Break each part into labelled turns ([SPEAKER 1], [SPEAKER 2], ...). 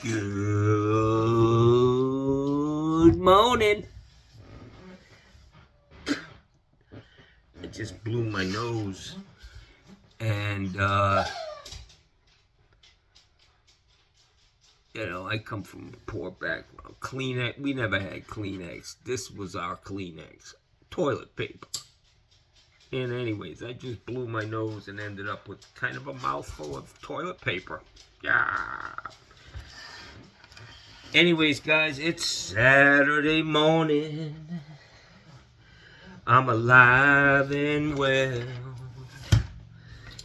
[SPEAKER 1] Good morning. I just blew my nose, and I come from a poor background. Kleenex, we never had Kleenex. This was our Kleenex, toilet paper. And anyways, I just blew my nose and ended up with kind of a mouthful of toilet paper. Yeah. Anyways, guys, it's Saturday morning. I'm alive and well.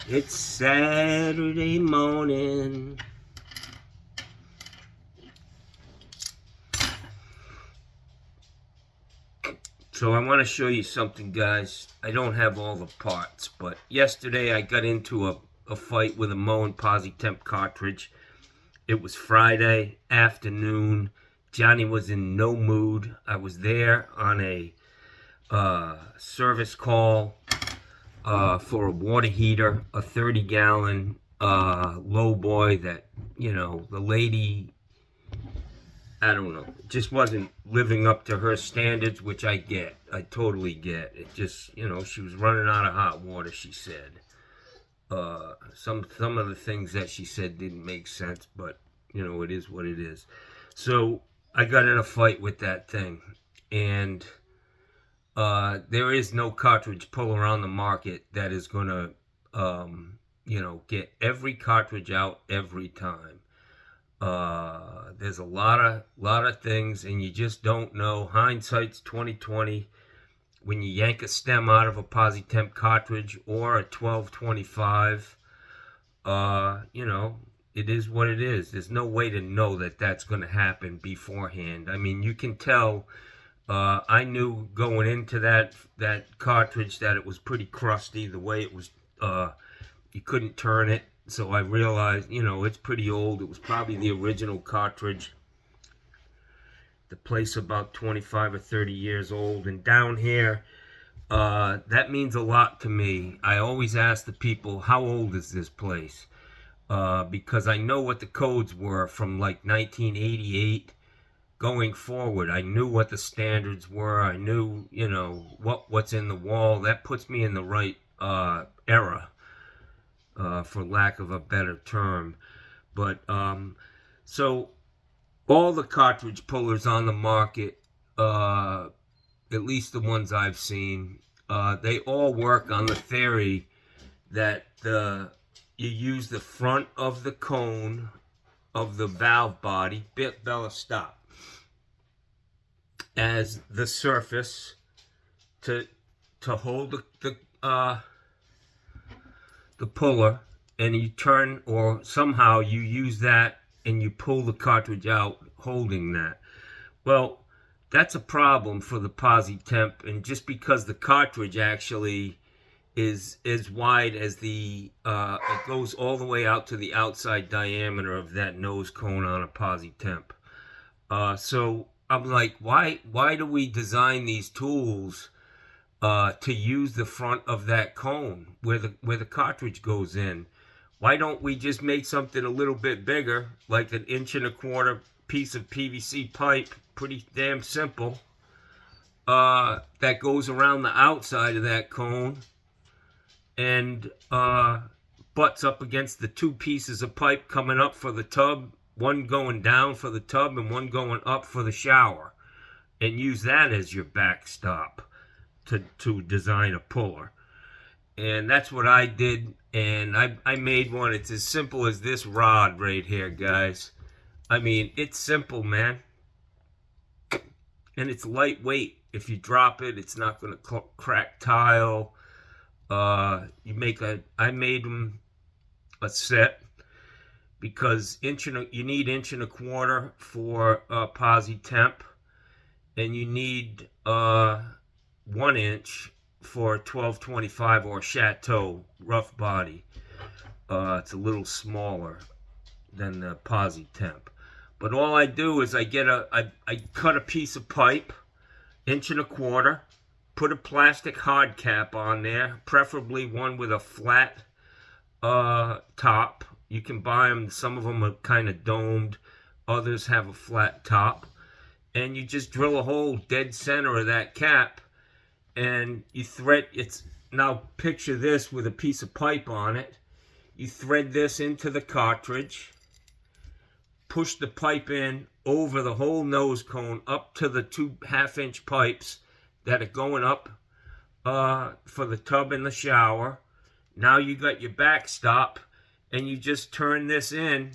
[SPEAKER 1] It's Saturday morning. So I want to show you something, guys. I don't have all the parts, but yesterday I got into a fight with a Moen Posi-Temp cartridge. It was Friday afternoon. Johnny was in no mood. I was there on a service call for a water heater, a 30-gallon low boy that, the lady, I don't know, just wasn't living up to her standards, which I get. I totally get. It just, she was running out of hot water, she said. Some of the things that she said didn't make sense, but, it is what it is. So I got in a fight with that thing, and there is no cartridge puller on the market that is going to, get every cartridge out every time. There's a lot of things, and you just don't know. Hindsight's 2020. When you yank a stem out of a Posi-Temp cartridge or a 1225, it is what it is. There's no way to know that that's going to happen beforehand. I mean, you can tell. I knew going into that cartridge that it was pretty crusty. The way it was, you couldn't turn it. So I realized, it's pretty old. It was probably the original cartridge. The place about 25 or 30 years old. And down here, that means a lot to me. I always ask the people, how old is this place? Because I know what the codes were from like 1988 going forward. I knew what the standards were. I knew, what's in the wall. That puts me in the right era. For lack of a better term. But, so, all the cartridge pullers on the market, at least the ones I've seen, they all work on the theory that you use the front of the cone of the valve body, Bella, stop, as the surface to hold the puller, and you turn, or somehow you use that and you pull the cartridge out holding that. Well, that's a problem for the Posi-Temp, and just because the cartridge actually is as wide as it goes all the way out to the outside diameter of that nose cone on a Posi-Temp. So I'm like, why do we design these tools to use the front of that cone where the cartridge goes in? Why don't we just make something a little bit bigger, like an 1.25 inch piece of PVC pipe, pretty damn simple, that goes around the outside of that cone and butts up against the two pieces of pipe coming up for the tub, one going down for the tub and one going up for the shower, and use that as your backstop to design a puller. And that's what I did, and I made one. It's as simple as this rod right here, guys. I mean, it's simple, man. And it's lightweight. If you drop it, it's not going to crack tile. I made them a set because you need 1.25 inch for Posi-Temp, and you need 1 inch for 1225 or Chateau rough body. It's a little smaller than the Posi-Temp. But all I do is I cut a piece of pipe, 1.25 inch, put a plastic hard cap on there, preferably one with a flat top. You can buy them, some of them are kind of domed, Others have a flat top. And you just drill a hole dead center of that cap, and you thread it's now picture this with a piece of pipe on it. You thread this into the cartridge, push the pipe in over the whole nose cone up to the 2 half-inch pipes that are going up for the tub in the shower. Now you got your backstop, and you just turn this in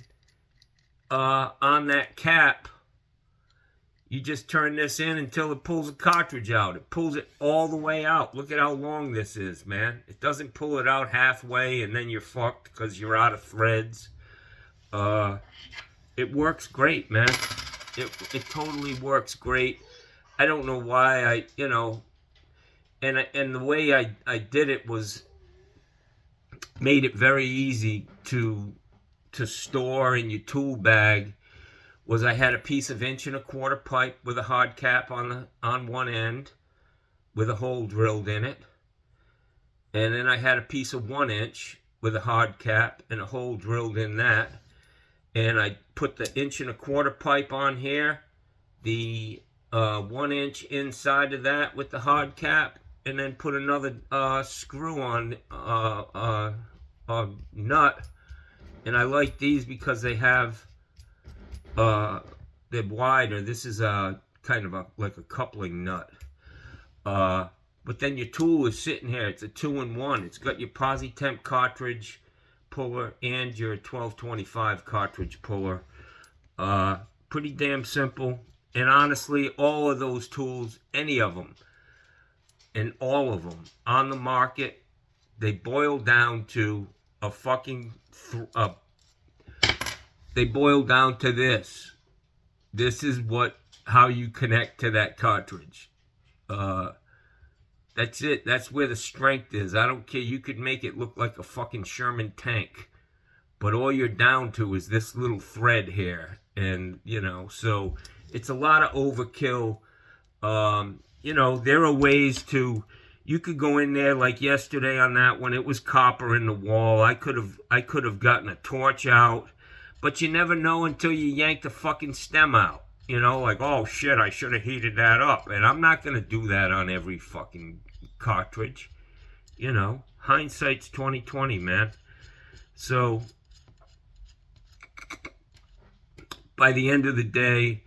[SPEAKER 1] on that cap. You just turn this in until it pulls the cartridge out. It pulls it all the way out. Look at how long this is, man. It doesn't pull it out halfway and then you're fucked because you're out of threads. It works great, man. It totally works great. I don't know why and the way I did it was made it very easy to store in your tool bag. Was I had a piece of 1.25 inch pipe with a hard cap on one end with a hole drilled in it. And then I had a piece of 1 inch with a hard cap and a hole drilled in that. And I put the 1.25 inch pipe on here, the 1 inch inside of that with the hard cap, and then put another screw on nut. And I like these because they have they're wider. This is kind of like a coupling nut. But then your tool is sitting here. It's a 2-in-1. It's got your PosiTemp cartridge puller and your 1225 cartridge puller. Pretty damn simple. And honestly, all of those tools, any of them, and all of them on the market, they boil down to a fucking they boil down to this. This is how you connect to that cartridge. That's it. That's where the strength is. I don't care. You could make it look like a fucking Sherman tank, but all you're down to is this little thread here. And, so it's a lot of overkill. There are ways you could go in there like yesterday on that one. It was copper in the wall. I could have gotten a torch out. But you never know until you yank the fucking stem out. Like, oh shit, I should have heated that up. And I'm not going to do that on every fucking cartridge. Hindsight's 20/20, man. So, by the end of the day,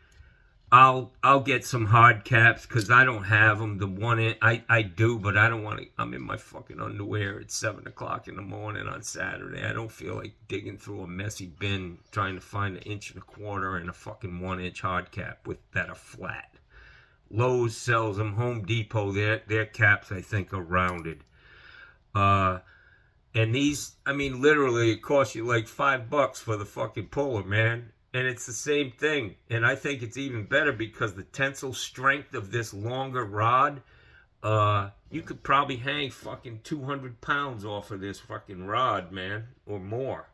[SPEAKER 1] I'll get some hard caps because I don't have them. The one I do, but I don't want to. I'm in my fucking underwear at 7 o'clock in the morning on Saturday. I don't feel like digging through a messy bin trying to find 1.25 inch and a fucking 1 inch hard cap that are flat. Lowe's sells them. Home Depot, their caps I think are rounded. And these, literally, it costs you like $5 for the fucking puller, man. And it's the same thing. And I think it's even better because the tensile strength of this longer rod, you could probably hang fucking 200 pounds off of this fucking rod, man. Or more.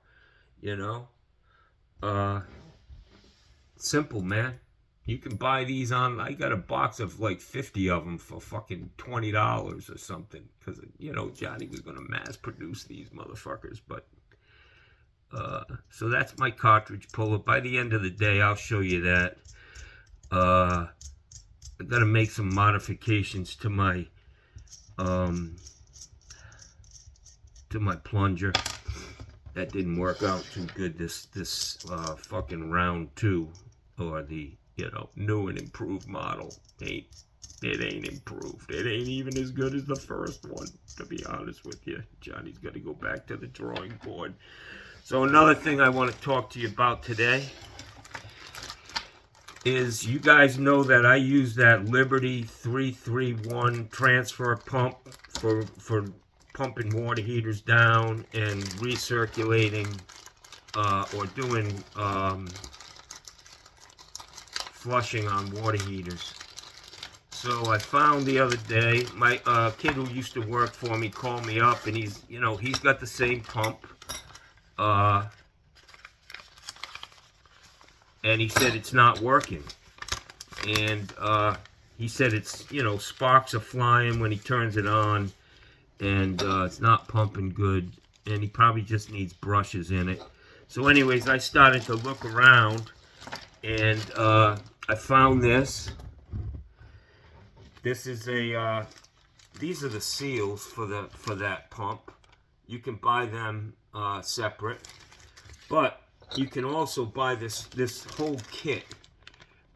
[SPEAKER 1] Simple, man. You can buy these I got a box of like 50 of them for fucking $20 or something. Because, Johnny was going to mass produce these motherfuckers. But so that's my cartridge puller. By the end of the day, I'll show you that. I got to make some modifications to my plunger. That didn't work out too good. This fucking round 2, or the new and improved model, it ain't improved. It ain't even as good as the first one, to be honest with you. Johnny's got to go back to the drawing board. So another thing I want to talk to you about today is, you guys know that I use that Liberty 331 transfer pump for pumping water heaters down and recirculating or doing flushing on water heaters. So I found the other day, my kid who used to work for me called me up, and he's got the same pump. And he said it's not working. And he said it's, sparks are flying when he turns it on. And it's not pumping good. And he probably just needs brushes in it. So anyways, I started to look around. And I found this. This is a these are the seals for that pump. You can buy them separate, but you can also buy this whole kit.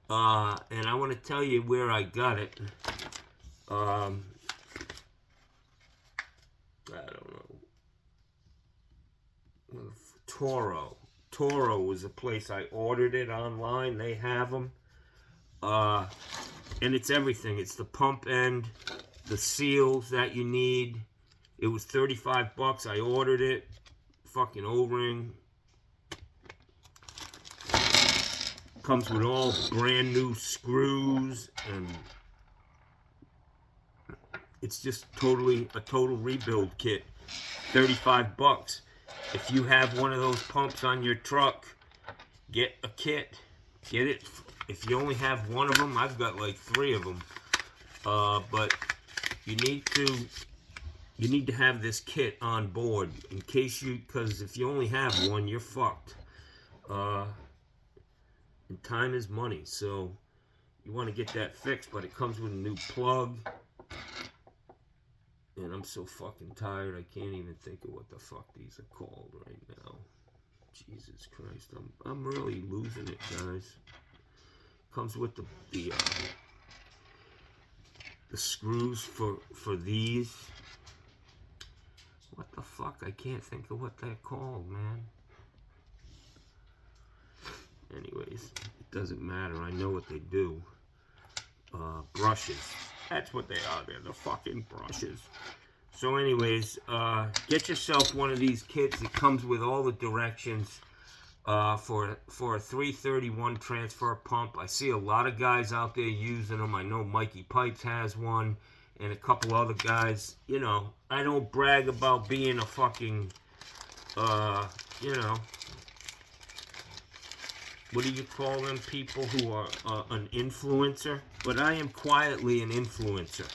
[SPEAKER 1] And I want to tell you where I got it. I don't know. Toro was a place I ordered it online. They have them. And it's everything. It's the pump end, the seals that you need. It was 35 bucks. I ordered it. Fucking O-ring. Comes with all brand new screws, and it's just a total rebuild kit. 35 bucks. If you have one of those pumps on your truck, get a kit. Get it. If you only have one of them, I've got like 3 of them. But you need to have this kit on board in case because if you only have one, you're fucked. And time is money, so you want to get that fixed, but it comes with a new plug. And I'm so fucking tired, I can't even think of what the fuck these are called right now. Jesus Christ, I'm really losing it, guys. Comes with the screws for these. What the fuck? I can't think of what they're called, man. Anyways, it doesn't matter. I know what they do. Brushes. That's what they are. They're the fucking brushes. So anyways, get yourself one of these kits. It comes with all the directions for a 331 transfer pump. I see a lot of guys out there using them. I know Mikey Pipes has one, and a couple other guys. You know, I don't brag about being a fucking, you know, what do you call them people who are an influencer? But I am quietly an influencer.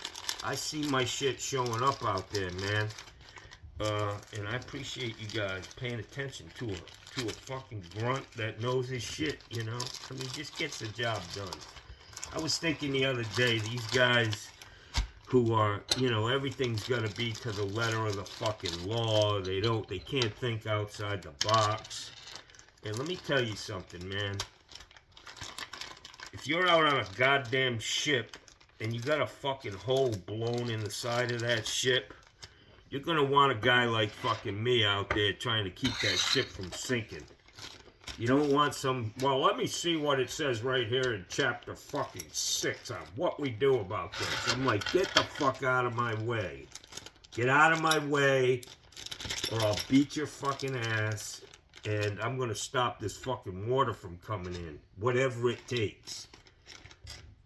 [SPEAKER 1] I see my shit showing up out there, man. And I appreciate you guys paying attention to a fucking grunt that knows his shit, you know? I mean, just gets the job done. I was thinking the other day, these guys who are, you know, everything's got to be to the letter of the fucking law. They can't think outside the box. And let me tell you something, man. If you're out on a goddamn ship and you got a fucking hole blown in the side of that ship, you're gonna want a guy like fucking me out there trying to keep that ship from sinking. You don't want some, well, let me see what it says right here in chapter fucking 6 on what we do about this. I'm like, get the fuck out of my way. Get out of my way, or I'll beat your fucking ass. And I'm going to stop this fucking water from coming in. Whatever it takes.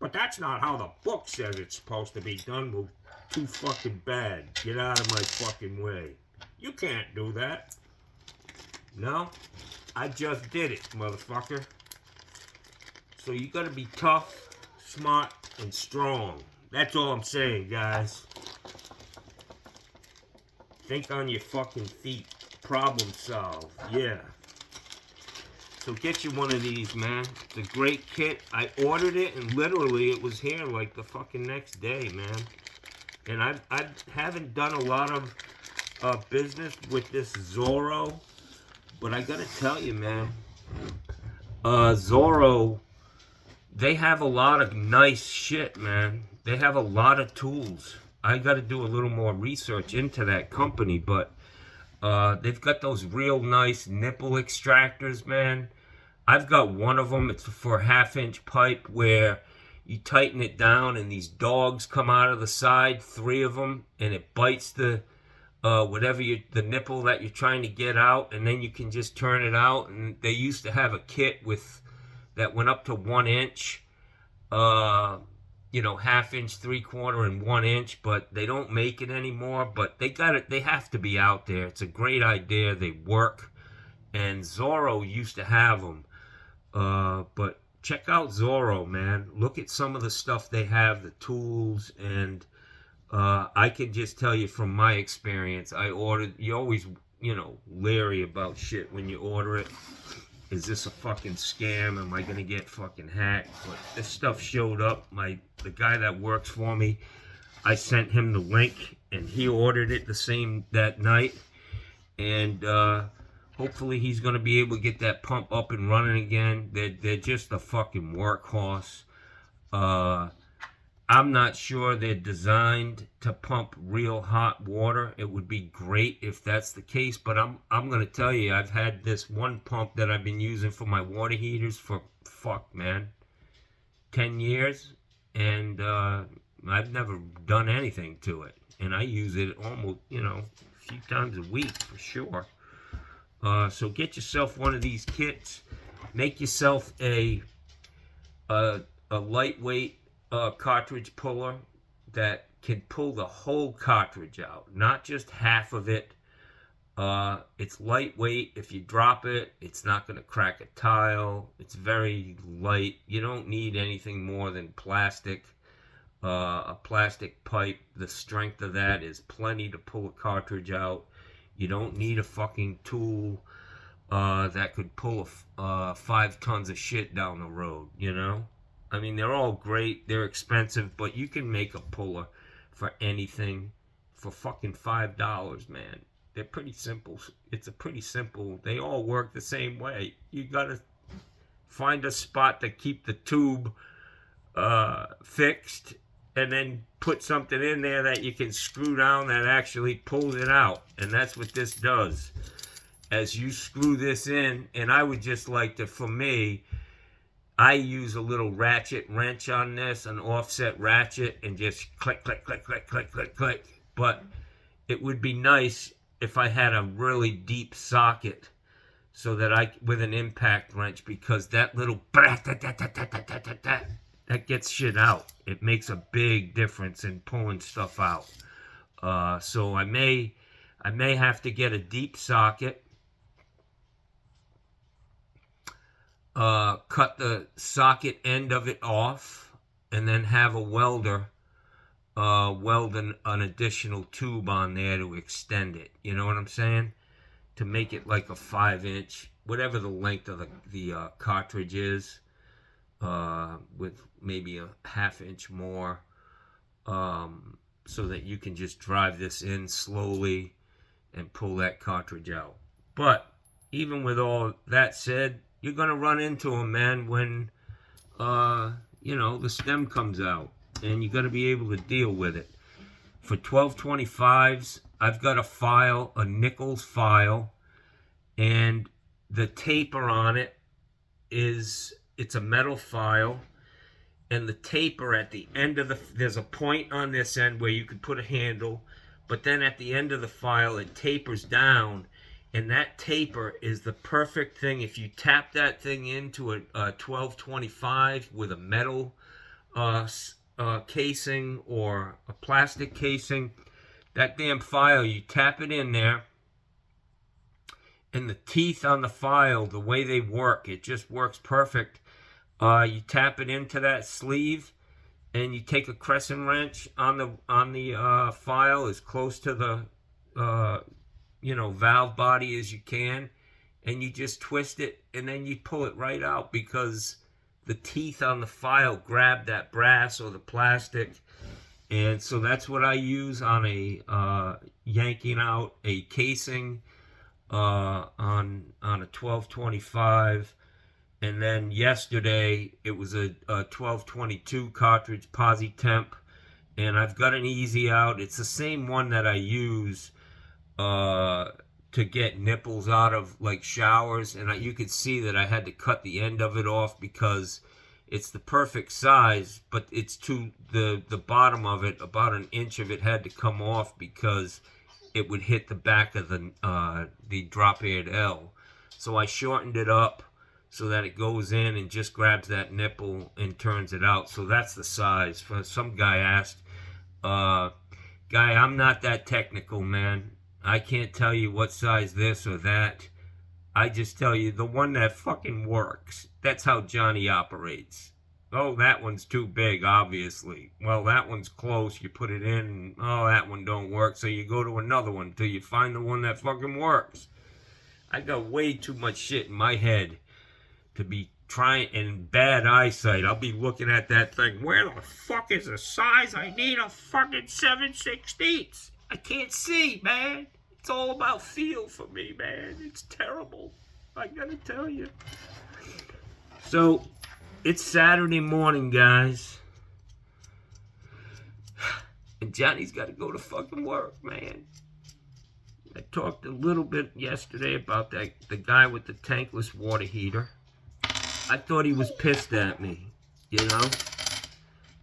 [SPEAKER 1] But that's not how the book says it's supposed to be done. Well, too fucking bad. Get out of my fucking way. You can't do that. No? I just did it, motherfucker. So you got to be tough, smart, and strong. That's all I'm saying, guys. Think on your fucking feet. Problem solved. Yeah. So get you one of these, man. It's a great kit. I ordered it and literally it was here like the fucking next day, man. And I haven't done a lot of business with this Zorro, but I gotta tell you, man, Zorro, they have a lot of nice shit, man. They have a lot of tools. I gotta do a little more research into that company, but they've got those real nice nipple extractors, man. I've got one of them. It's for a 1/2-inch pipe where you tighten it down and these dogs come out of the side, 3 of them, and it bites the the nipple that you're trying to get out, and then you can just turn it out. And they used to have a kit that went up to 1 inch, you know, 1/2 inch, 3/4, and 1 inch, but they don't make it anymore. But they got it. They have to be out there. It's a great idea. They work, and Zorro used to have them. But check out Zorro, man. Look at some of the stuff they have, the tools, and I can just tell you from my experience. I ordered. You always, you know, leery about shit when you order it. is this a fucking scam? Am I gonna get fucking hacked? But this stuff showed up. The guy that works for me, I sent him the link, and he ordered it that night. And hopefully he's gonna be able to get that pump up and running again. They're just a fucking workhorse. I'm not sure they're designed to pump real hot water. It would be great if that's the case, but I'm gonna tell you, I've had this one pump that I've been using for my water heaters for 10 years, and I've never done anything to it, and I use it almost, a few times a week for sure. So get yourself one of these kits. Make yourself a lightweight cartridge puller that can pull the whole cartridge out, not just half of it. It's lightweight. If you drop it, it's not going to crack a tile. It's very light. You don't need anything more than plastic. A plastic pipe, the strength of that is plenty to pull a cartridge out. You don't need a fucking tool that could pull 5 tons of shit down the road, I mean, they're all great. They're expensive, but you can make a puller for anything for fucking $5, man. They're pretty simple. It's a pretty simple. They all work the same way. You gotta find a spot to keep the tube fixed, and then put something in there that you can screw down that actually pulls it out. And that's what this does. As you screw this in, and I would just like to, for me, I use a little ratchet wrench on this, an offset ratchet, and just click, click, click, click, click, click, click. But it would be nice if I had a really deep socket so that with an impact wrench, because that little that gets shit out. It makes a big difference in pulling stuff out. So I may have to get a deep socket. Cut the socket end of it off, and then have a welder weld an additional tube on there to extend it. You know what I'm saying? To make it like a 5-inch, whatever the length of the cartridge is, with maybe a 1/2 inch more, so that you can just drive this in slowly and pull that cartridge out. But even with all that said, you're going to run into them, man, when, the stem comes out. And you're going to be able to deal with it. For 1225s, I've got a Nichols file. And the taper on it it's a metal file. And the taper at the end of there's a point on this end where you could put a handle. But then at the end of the file, it tapers down. And that taper is the perfect thing. If you tap that thing into a 1225 with a metal casing or a plastic casing, that damn file, you tap it in there, and the teeth on the file, the way they work, it just works perfect. You tap it into that sleeve, and you take a crescent wrench on the file as close to the valve body as you can, and you just twist it, and then you pull it right out, because the teeth on the file grab that brass or the plastic. And so that's what I use on yanking out a casing on a 1225. And then yesterday it was a 1222 cartridge PosiTemp, and I've got an easy out. It's the same one that I use to get nipples out of like showers, and you could see that I had to cut the end of it off because it's the perfect size, but it's the bottom of it, about 1 inch of it had to come off because it would hit the back of the drop-eared L. So I shortened it up so that it goes in and just grabs that nipple and turns it out. So that's the size. For some guy asked, guy, I'm not that technical, man. I can't tell you what size this or that. I just tell you the one that fucking works. That's how Johnny operates. Oh, that one's too big, obviously. Well, that one's close. You put it in, and, oh, that one don't work. So you go to another one until you find the one that fucking works. I got way too much shit in my head to be trying in bad eyesight. I'll be looking at that thing. Where the fuck is the size? I need a fucking 7/16. I can't see, man. It's all about feel for me, man. It's terrible. I gotta tell you. So, it's Saturday morning, guys. And Johnny's got to go to fucking work, man. I talked a little bit yesterday about the guy with the tankless water heater. I thought he was pissed at me, you know?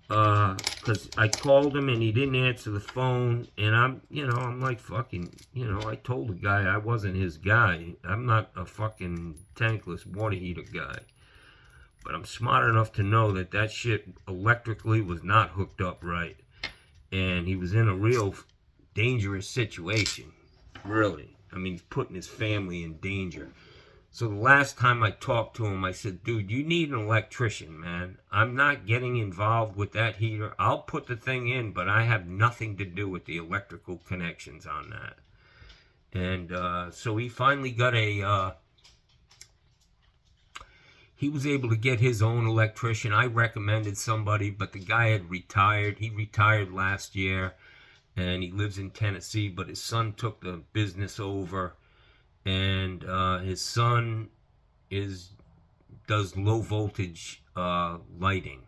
[SPEAKER 1] Because I called him and he didn't answer the phone. And I'm like fucking, I told the guy I wasn't his guy. I'm not a fucking tankless water heater guy. But I'm smart enough to know that shit electrically was not hooked up right. And he was in a real dangerous situation. Really. I mean, he's putting his family in danger. So the last time I talked to him, I said, dude, you need an electrician, man. I'm not getting involved with that heater. I'll put the thing in, but I have nothing to do with the electrical connections on that. And so he finally got he was able to get his own electrician. I recommended somebody, but the guy had retired. He retired last year, and he lives in Tennessee, but his son took the business over. And his son does low voltage lighting.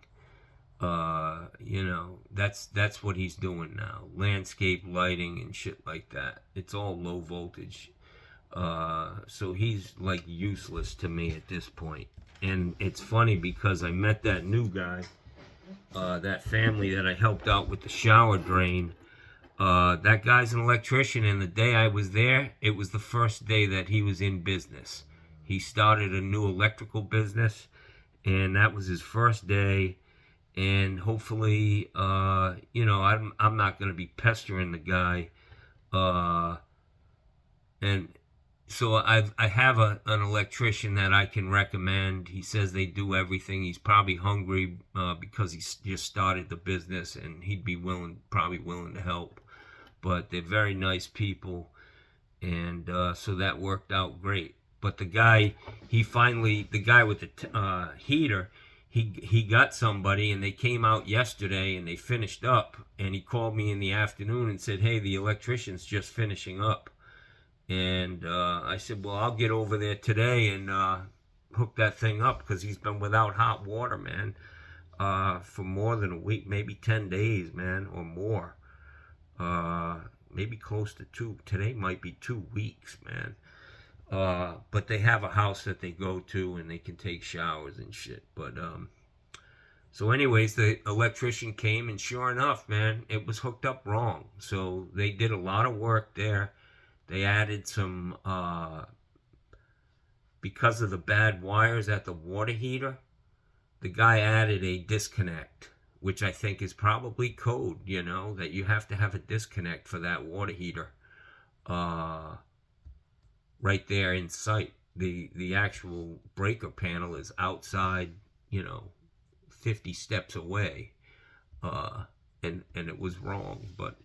[SPEAKER 1] That's what he's doing now. Landscape lighting and shit like that. It's all low voltage. So he's like useless to me at this point. And it's funny because I met that new guy, that family that I helped out with the shower drain. That guy's an electrician, and the day I was there, it was the first day that he was in business. He started a new electrical business, and that was his first day. And hopefully, I'm not going to be pestering the guy. And so I have an electrician that I can recommend. He says they do everything. He's probably hungry because he's just started the business, and he'd be probably willing to help. But they're very nice people, and so that worked out great. But the guy with the heater, he got somebody, and they came out yesterday, and they finished up. And he called me in the afternoon and said, hey, the electrician's just finishing up. And I said, well, I'll get over there today and hook that thing up, because he's been without hot water, man, for more than a week, maybe 10 days, man, or more. Maybe close to 2. Today might be 2 weeks, man. But they have a house that they go to, and they can take showers and shit. But so anyways, the electrician came, and sure enough, man, it was hooked up wrong. So they did a lot of work there. They added some, because of the bad wires at the water heater, the guy added a disconnect, which I think is probably code, that you have to have a disconnect for that water heater right there in sight. The actual breaker panel is outside, 50 steps away, and it was wrong. But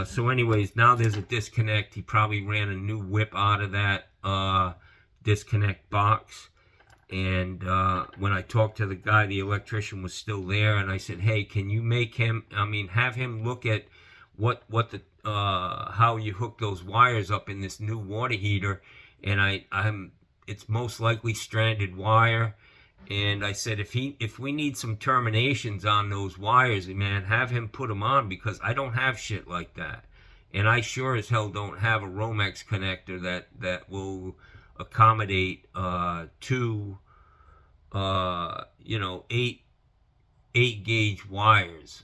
[SPEAKER 1] so anyways, now there's a disconnect. He probably ran a new whip out of that disconnect box. And when I talked to the guy, the electrician was still there, and I said, hey, can you have him look at how you hook those wires up in this new water heater? And it's most likely stranded wire. And I said, if we need some terminations on those wires, man, have him put them on, because I don't have shit like that. And I sure as hell don't have a Romex connector that will accommodate 2 8 gauge wires.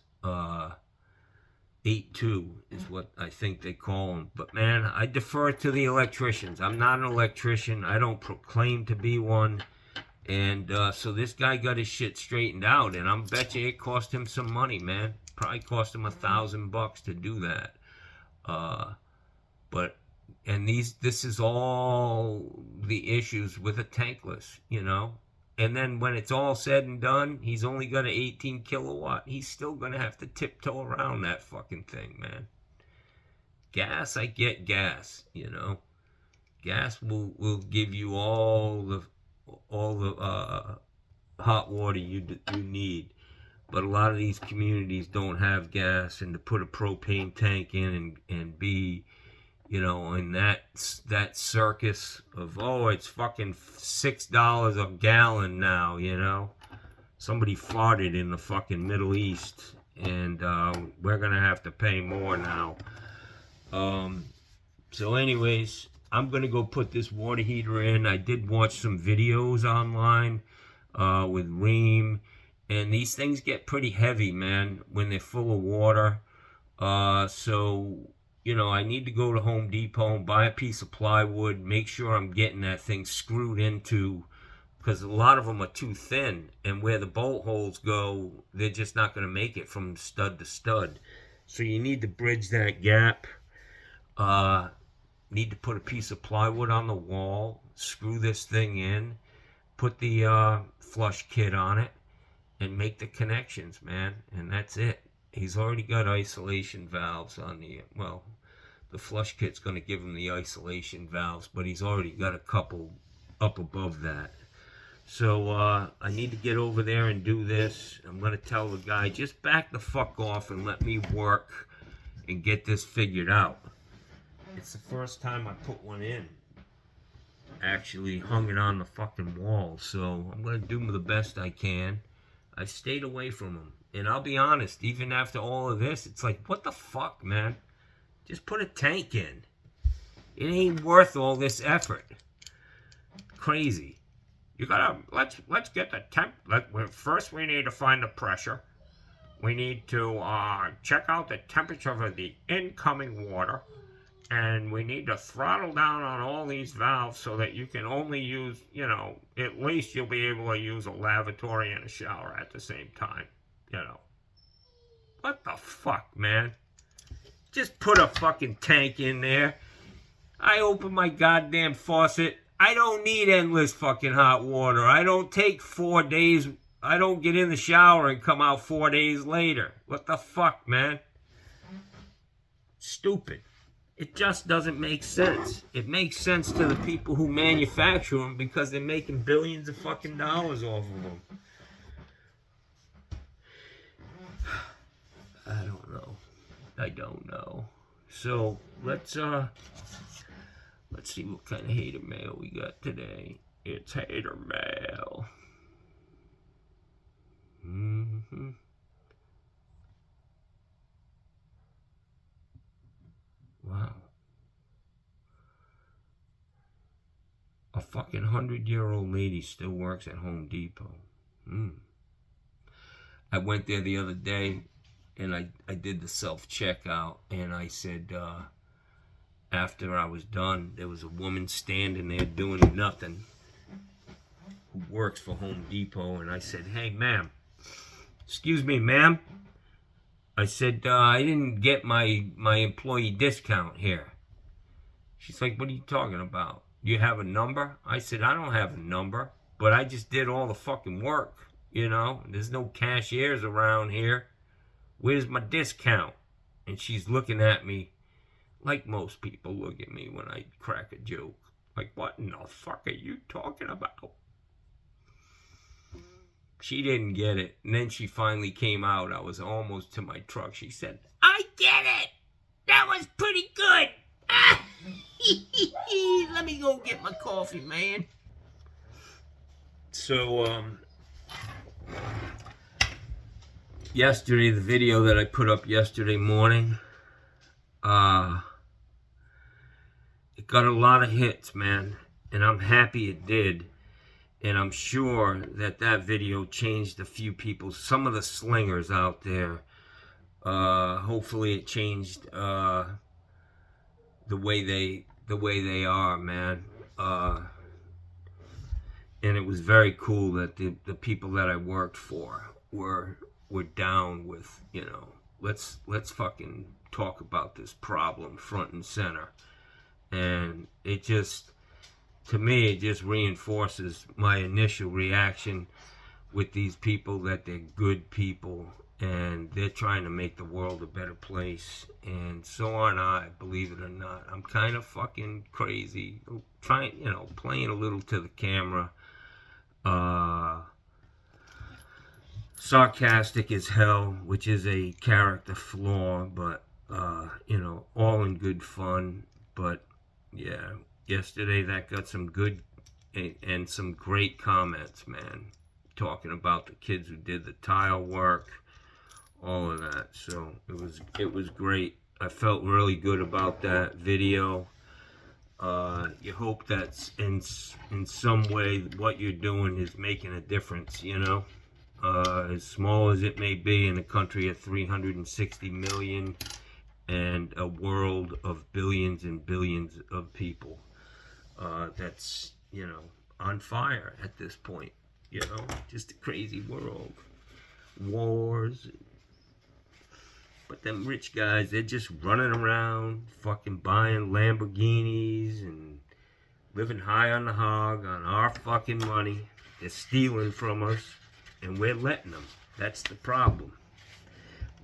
[SPEAKER 1] 8-2 is what I think they call them. But man, I defer to the electricians. I'm not an electrician. I don't proclaim to be one. And so this guy got his shit straightened out, and I'm bet you it cost him some money, man. Probably cost him $1,000 to do that. This is all the issues with a tankless, And then when it's all said and done, he's only got an 18 kilowatt. He's still going to have to tiptoe around that fucking thing, man. Gas, I get gas, Gas will give you all hot water you need. But a lot of these communities don't have gas, and to put a propane tank in and be, you know, in that circus of, oh, it's fucking $6 a gallon now, you know. Somebody farted in the fucking Middle East, and we're gonna have to pay more now. So anyways, I'm gonna go put this water heater in. I did watch some videos online with Ream, and these things get pretty heavy, man, when they're full of water. So, you know, I need to go to Home Depot and buy a piece of plywood, make sure I'm getting that thing screwed into, because a lot of them are too thin, and where the bolt holes go, they're just not going to make it from stud to stud. So you need to bridge that gap. Need to put a piece of plywood on the wall, screw this thing in, put the flush kit on it, and make the connections, man. And that's it. He's already got isolation valves on the, well, the flush kit's going to give him the isolation valves, but he's already got a couple up above that. So I need to get over there and do this. I'm going to tell the guy, just back the fuck off and let me work and get this figured out. It's the first time I put one in. Actually hung it on the fucking wall. So I'm going to do the best I can. I stayed away from him. And I'll be honest, even after all of this, it's like, what the fuck, man? Just put a tank in. It ain't worth all this effort. Crazy. You gotta, let's get the temp. First we need to find the pressure. We need to check out the temperature of the incoming water. And we need to throttle down on all these valves so that you can only use, you know, at least you'll be able to use a lavatory and a shower at the same time. You know. What the fuck, man? Just put a fucking tank in there. I open my goddamn faucet. I don't need endless fucking hot water. I don't take 4 days. I don't get in the shower and come out 4 days later. What the fuck, man? Stupid. It just doesn't make sense. It makes sense to the people who manufacture them because they're making billions of fucking dollars off of them. I don't know. So let's see what kind of hater mail we got today. It's hater mail. Wow. A fucking 100-year-old lady still works at Home Depot. I went there the other day and I did the self-checkout, and I said, after I was done, there was a woman standing there doing nothing who works for Home Depot, and I said, hey, ma'am, excuse me, ma'am. I said, I didn't get my employee discount here. She's like, what are you talking about? Do you have a number? I said, I don't have a number, but I just did all the fucking work, you know? There's no cashiers around here. Where's my discount? And she's looking at me like most people look at me when I crack a joke. Like, what in the fuck are you talking about? She didn't get it. And then she finally came out. I was almost to my truck. She said, I get it. That was pretty good. Let me go get my coffee, man. So, yesterday, the video that I put up yesterday morning, it got a lot of hits, man. And I'm happy it did. And I'm sure that video changed a few people, some of the slingers out there. Hopefully it changed the way they are, man. And it was very cool that the people that I worked for were down with, you know, let's fucking talk about this problem front and center. And it just, to me, it just reinforces my initial reaction with these people, that they're good people and they're trying to make the world a better place. And so aren't I, believe it or not. I'm kind of fucking crazy, trying, you know, playing a little to the camera. Uh, sarcastic as hell, which is a character flaw, but all in good fun. But yeah, yesterday that got some good and some great comments, man, talking about the kids who did the tile work, all of that. So it was great. I felt really good about that video. You hope that in some way what you're doing is making a difference, as small as it may be in a country of 360 million and a world of billions and billions of people. That's, on fire at this point, just a crazy world. Wars. But them rich guys, they're just running around, fucking buying Lamborghinis and living high on the hog on our fucking money. They're stealing from us, and we're letting them. That's the problem.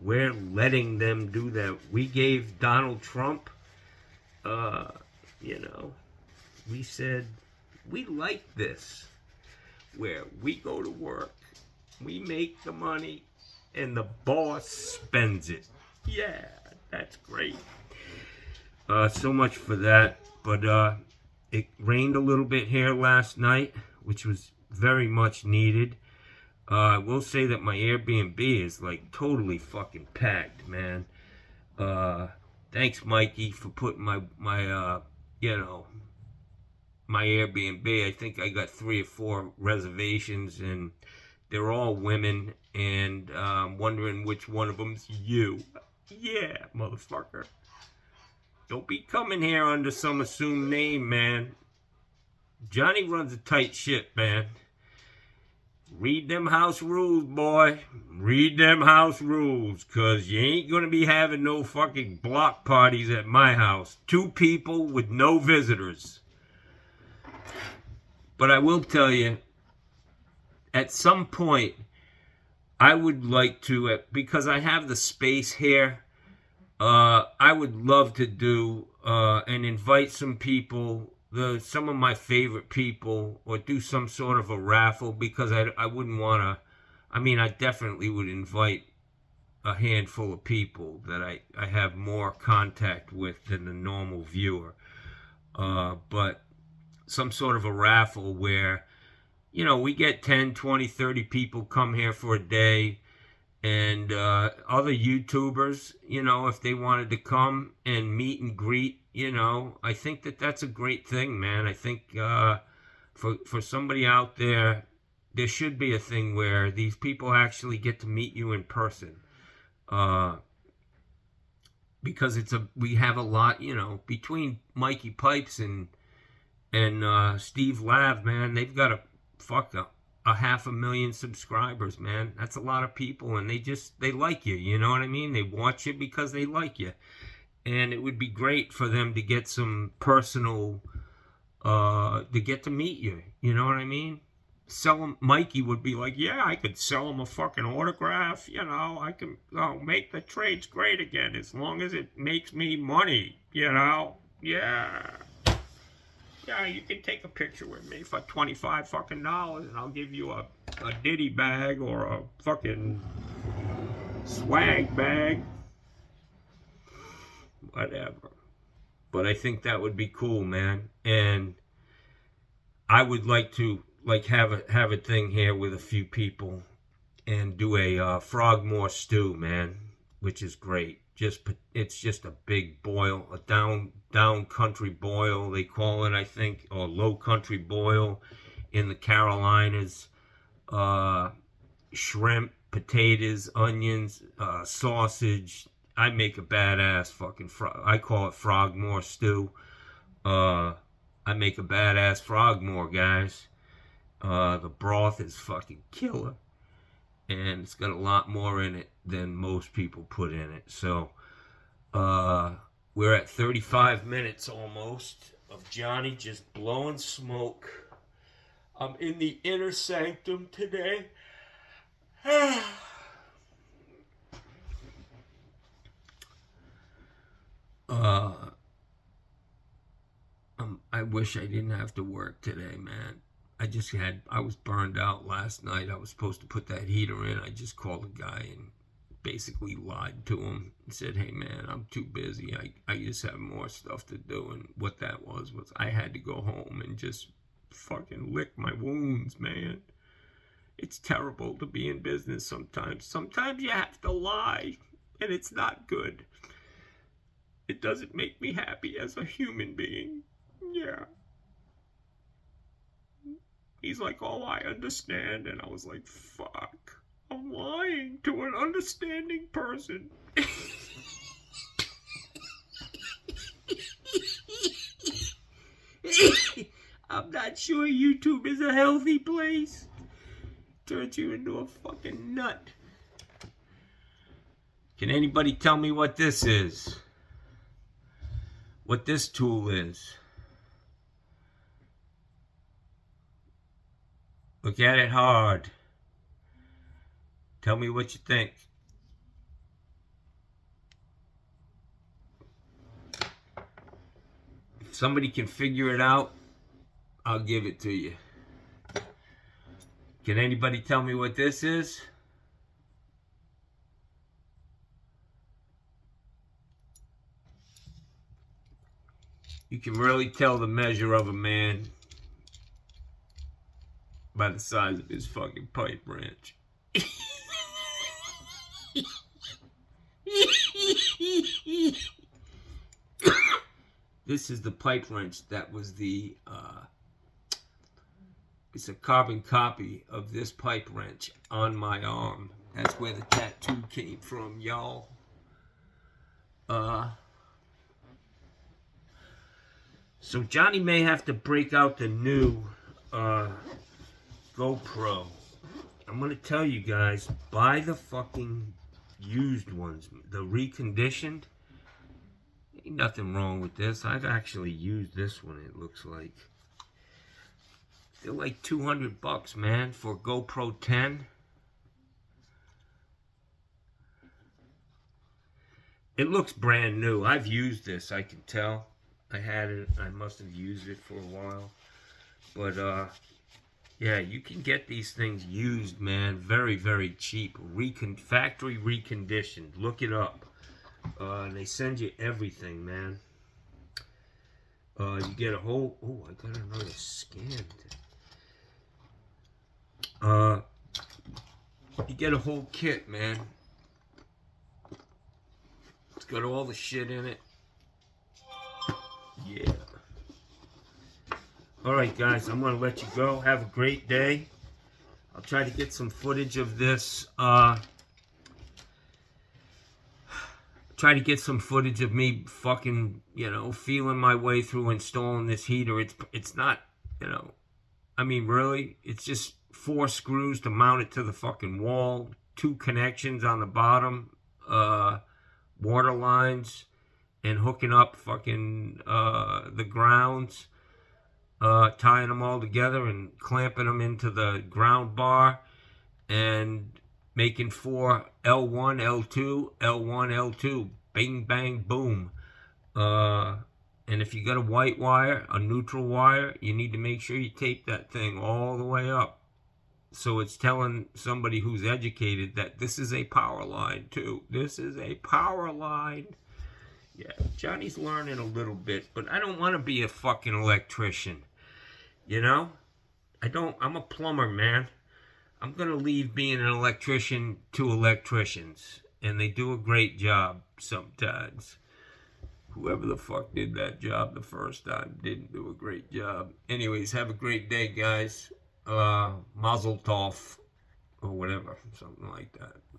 [SPEAKER 1] We're letting them do that. We gave Donald Trump, we said, we like this, where we go to work, we make the money, and the boss spends it. Yeah, that's great. So much for that. But it rained a little bit here last night, which was very much needed. I will say that my Airbnb is like totally fucking packed, man. Thanks, Mikey, for putting my Airbnb. I think I got 3 or 4 reservations, and they're all women, and I'm wondering which one of them's you. Yeah, motherfucker. Don't be coming here under some assumed name, man. Johnny runs a tight ship, man. Read them house rules, boy. Read them house rules, because you ain't going to be having no fucking block parties at my house. 2 people with no visitors. But I will tell you, at some point, I would like to, because I have the space here, I would love to do and invite some people, some of my favorite people, or do some sort of a raffle, because I wouldn't want to, I definitely would invite a handful of people that I have more contact with than the normal viewer. But some sort of a raffle where, we get 10, 20, 30 people come here for a day, and other YouTubers, if they wanted to come and meet and greet, I think that's a great thing, man. I think for somebody out there, there should be a thing where these people actually get to meet you in person. Because we have a lot, between Mikey Pipes and Steve Lav, man, they've got a 500,000 subscribers, man. That's a lot of people, and they like you, you know what I mean? They watch you because they like you. And it would be great for them to get some personal, to get to meet you, you know what I mean? Mikey would be like, yeah, I could sell him a fucking autograph, I can make the trades great again as long as it makes me money, yeah. Yeah, you can take a picture with me for $25 fucking, and I'll give you a ditty bag or a fucking swag bag. Whatever. But I think that would be cool, man. And I would like to have a thing here with a few people and do a Frogmore stew, man, which is great. It's just a big boil, a down country boil, they call it, I think, or low country boil in the Carolinas. Shrimp, potatoes, onions, sausage. I make a badass fucking I call it Frogmore stew. I make a badass Frogmore, guys. The broth is fucking killer, and it's got a lot more in it than most people put in it. So we're at 35 minutes almost of Johnny just blowing smoke. I'm in the inner sanctum today. I wish I didn't have to work today, man. I was burned out last night. I was supposed to put that heater in. I just called the guy and basically lied to him and said, hey man, I'm too busy. I just have more stuff to do. And what that was I had to go home and just fucking lick my wounds, man. It's terrible to be in business sometimes. Sometimes you have to lie, and it's not good. It doesn't make me happy as a human being. Yeah. He's like, oh, I understand. And I was like, fuck. I'm lying to an understanding person. I'm not sure YouTube is a healthy place. Turns you into a fucking nut. Can anybody tell me what this is? What this tool is? Look at it hard. Tell me what you think. If somebody can figure it out, I'll give it to you. Can anybody tell me what this is? You can really tell the measure of a man by the size of his fucking pipe wrench. This is the pipe wrench that was the it's a carbon copy of this pipe wrench on my arm. That's where the tattoo came from, y'all. So Johnny may have to break out the new GoPro. I'm gonna tell you guys, buy the fucking used ones, the reconditioned. Ain't nothing wrong with this. I've actually used this one, it looks like. They're like $200, man, for GoPro 10. It looks brand new. I've used this, I can tell. I had it, I must have used it for a while. But, yeah, you can get these things used, man, very, very cheap. Factory reconditioned. Look it up. They send you everything, man. You get a whole... Oh, I got another scan. You get a whole kit, man. It's got all the shit in it. Yeah. Alright, guys, I'm gonna let you go. Have a great day. I'll try to get some footage of this. Try to get some footage of me fucking, you know, feeling my way through installing this heater. It's not, you know, I mean, really, it's just 4 screws to mount it to the fucking wall, 2 connections on the bottom, water lines, and hooking up fucking the grounds, tying them all together and clamping them into the ground bar, and making 4 L1, L2, L1, L2, bing, bang, boom. And if you got a white wire, a neutral wire, you need to make sure you tape that thing all the way up. So it's telling somebody who's educated that this is a power line too. This is a power line. Yeah, Johnny's learning a little bit, but I don't want to be a fucking electrician. You know? I'm a plumber, man. I'm going to leave being an electrician to electricians. And they do a great job sometimes. Whoever the fuck did that job the first time didn't do a great job. Anyways, have a great day, guys. Mazel tov. Or whatever. Something like that.